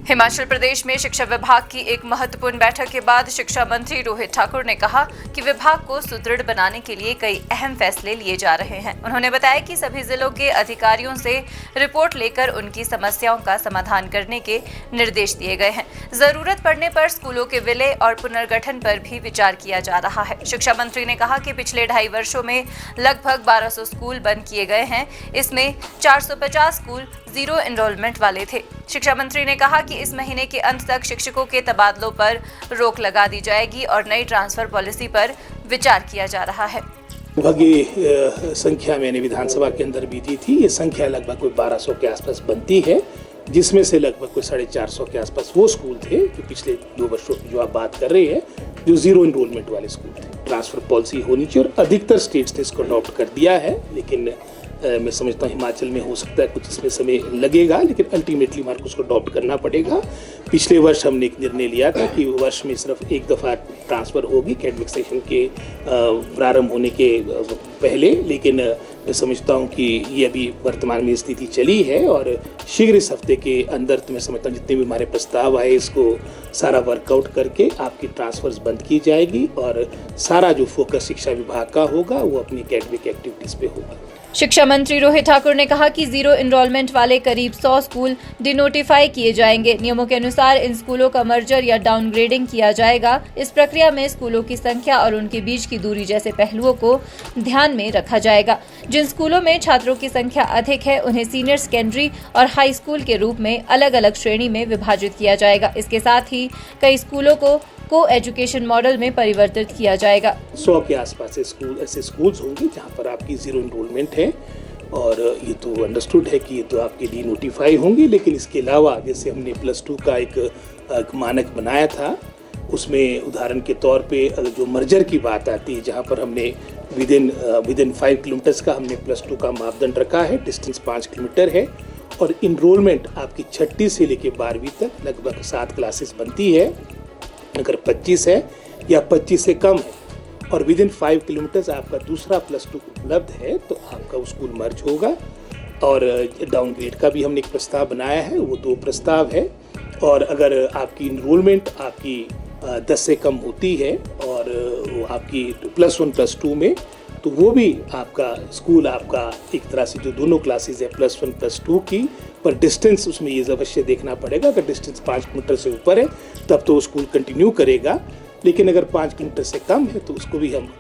हिमाचल प्रदेश में शिक्षा विभाग की एक महत्वपूर्ण बैठक के बाद शिक्षा मंत्री रोहित ठाकुर ने कहा कि विभाग को सुदृढ़ बनाने के लिए कई अहम फैसले लिए जा रहे हैं। उन्होंने बताया कि सभी जिलों के अधिकारियों से रिपोर्ट लेकर उनकी समस्याओं का समाधान करने के निर्देश दिए गए हैं। जरूरत पड़ने पर स्कूलों के विलय और पुनर्गठन पर भी विचार किया जा रहा है। शिक्षा मंत्री ने कहा कि पिछले 2.5 वर्षों में लगभग 1200 स्कूल बंद किए गए हैं। इसमें 450 स्कूल जीरो एनरोलमेंट वाले थे। शिक्षा मंत्री ने कहा कि इस महीने के अंत तक शिक्षकों के तबादलों पर रोक लगा दी जाएगी और नई ट्रांसफर पॉलिसी पर विचार किया जा रहा है। लगभग ये संख्या मैंने विधानसभा के अंदर भी दी थी। ये संख्या लगभग कोई 1200 के आसपास बनती है, जिसमें से लगभग कोई 450 के आसपास वो स्कूल थे जो पिछले 2 वर्षों की जो आप बात कर रहे हैं, जो जीरो एनरोलमेंट वाले स्कूल थे। ट्रांसफर पॉलिसी होनी चाहिए और अधिकतर स्टेट्स ने इसको अडॉप्ट कर दिया है, लेकिन मैं समझता हूँ हिमाचल में हो सकता है कुछ इसमें समय लगेगा, लेकिन अल्टीमेटली हमारे को उसको अडॉप्ट करना पड़ेगा। पिछले वर्ष हमने एक निर्णय लिया था कि वर्ष में सिर्फ एक दफ़ा ट्रांसफ़र होगी एकेडमिक सेशन के प्रारंभ होने के पहले, लेकिन मैं समझता हूँ कि ये अभी वर्तमान में स्थिति चली है और शीघ्र इस हफ्ते के अंदर तो मैं समझता हूँ जितने भी हमारे प्रस्ताव आए इसको सारा वर्कआउट करके आपकी ट्रांसफर्स बंद की जाएगी और सारा जो फोकस शिक्षा विभाग का होगा वो अपनी एकेडमिक एक्टिविटीज़ पे होगा। शिक्षा मंत्री रोहित ठाकुर ने कहा कि जीरो एनरोलमेंट वाले करीब 100 स्कूल डिनोटिफाई किए जाएंगे। नियमों के अनुसार इन स्कूलों का मर्जर या डाउनग्रेडिंग किया जाएगा। इस प्रक्रिया में स्कूलों की संख्या और उनके बीच की दूरी जैसे पहलुओं को ध्यान में रखा जाएगा। जिन स्कूलों में छात्रों की संख्या अधिक है उन्हें सीनियर सेकेंडरी और हाई स्कूल के रूप में अलग अलग श्रेणी में विभाजित किया जाएगा। इसके साथ ही कई स्कूलों को एजुकेशन मॉडल में परिवर्तित किया जाएगा। 100 के आसपास ऐसे स्कूल्स होंगे जहां पर आपकी जीरो एनरोलमेंट है और ये तो अंडरस्टूड है कि ये तो आपके लिए नोटिफाई होंगे, लेकिन इसके अलावा जैसे हमने +2 का एक मानक बनाया था, उसमें उदाहरण के तौर पे अगर जो मर्जर की बात आती है जहां पर हमने विद इन 5 किलोमीटर्स का हमने +2 का मापदंड रखा है, डिस्टेंस 5 किलोमीटर है और इनरोलमेंट आपकी 6ठी से लेकर 12वीं तक लगभग 7 क्लासेस बनती है। अगर 25 है या 25 से कम है और विद इन 5 किलोमीटर्स आपका दूसरा +2 उपलब्ध है तो आपका स्कूल मर्ज होगा। और डाउनग्रेड का भी हमने एक प्रस्ताव बनाया है, वो 2 प्रस्ताव है। और अगर आपकी इनरोलमेंट आपकी 10 से कम होती है और आपकी +1 +2 में, तो वो भी आपका स्कूल आपका एक तरह से जो दोनों क्लासेस है +1 +2 की, पर डिस्टेंस उसमें ये अवश्य देखना पड़ेगा। अगर डिस्टेंस 5 किलोमीटर से ऊपर है तब तो स्कूल कंटिन्यू करेगा, लेकिन अगर 5 किलोमीटर से कम है तो उसको भी हम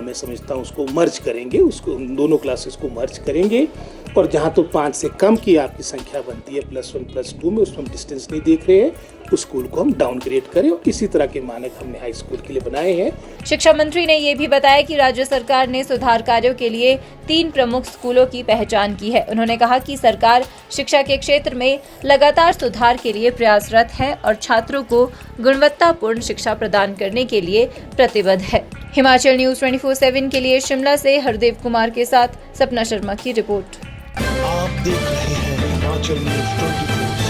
मैं समझता हूँ उसको मर्ज करेंगे, उसको दोनों क्लासेस को मर्ज करेंगे। और जहाँ तो 5 से कम की आपकी संख्या बनती है +1 +2 में, उसमें हम डिस्टेंस नहीं देख रहे हैं, उस स्कूल को हम डाउनग्रेड करें और इसी तरह के मानक हमने हाई स्कूल के लिए बनाए हैं। शिक्षा मंत्री ने ये भी बताया कि राज्य सरकार ने सुधार कार्यों के लिए 3 प्रमुख स्कूलों की पहचान की है। उन्होंने कहा कि सरकार शिक्षा के क्षेत्र में लगातार सुधार के लिए प्रयासरत है और छात्रों को गुणवत्तापूर्ण शिक्षा प्रदान करने के लिए प्रतिबद्ध है। हिमाचल न्यूज़ 24/7 के लिए शिमला से हरदेव कुमार के साथ सपना शर्मा की रिपोर्ट। आप देख रहे हैं हिमाचल न्यूज़ 24।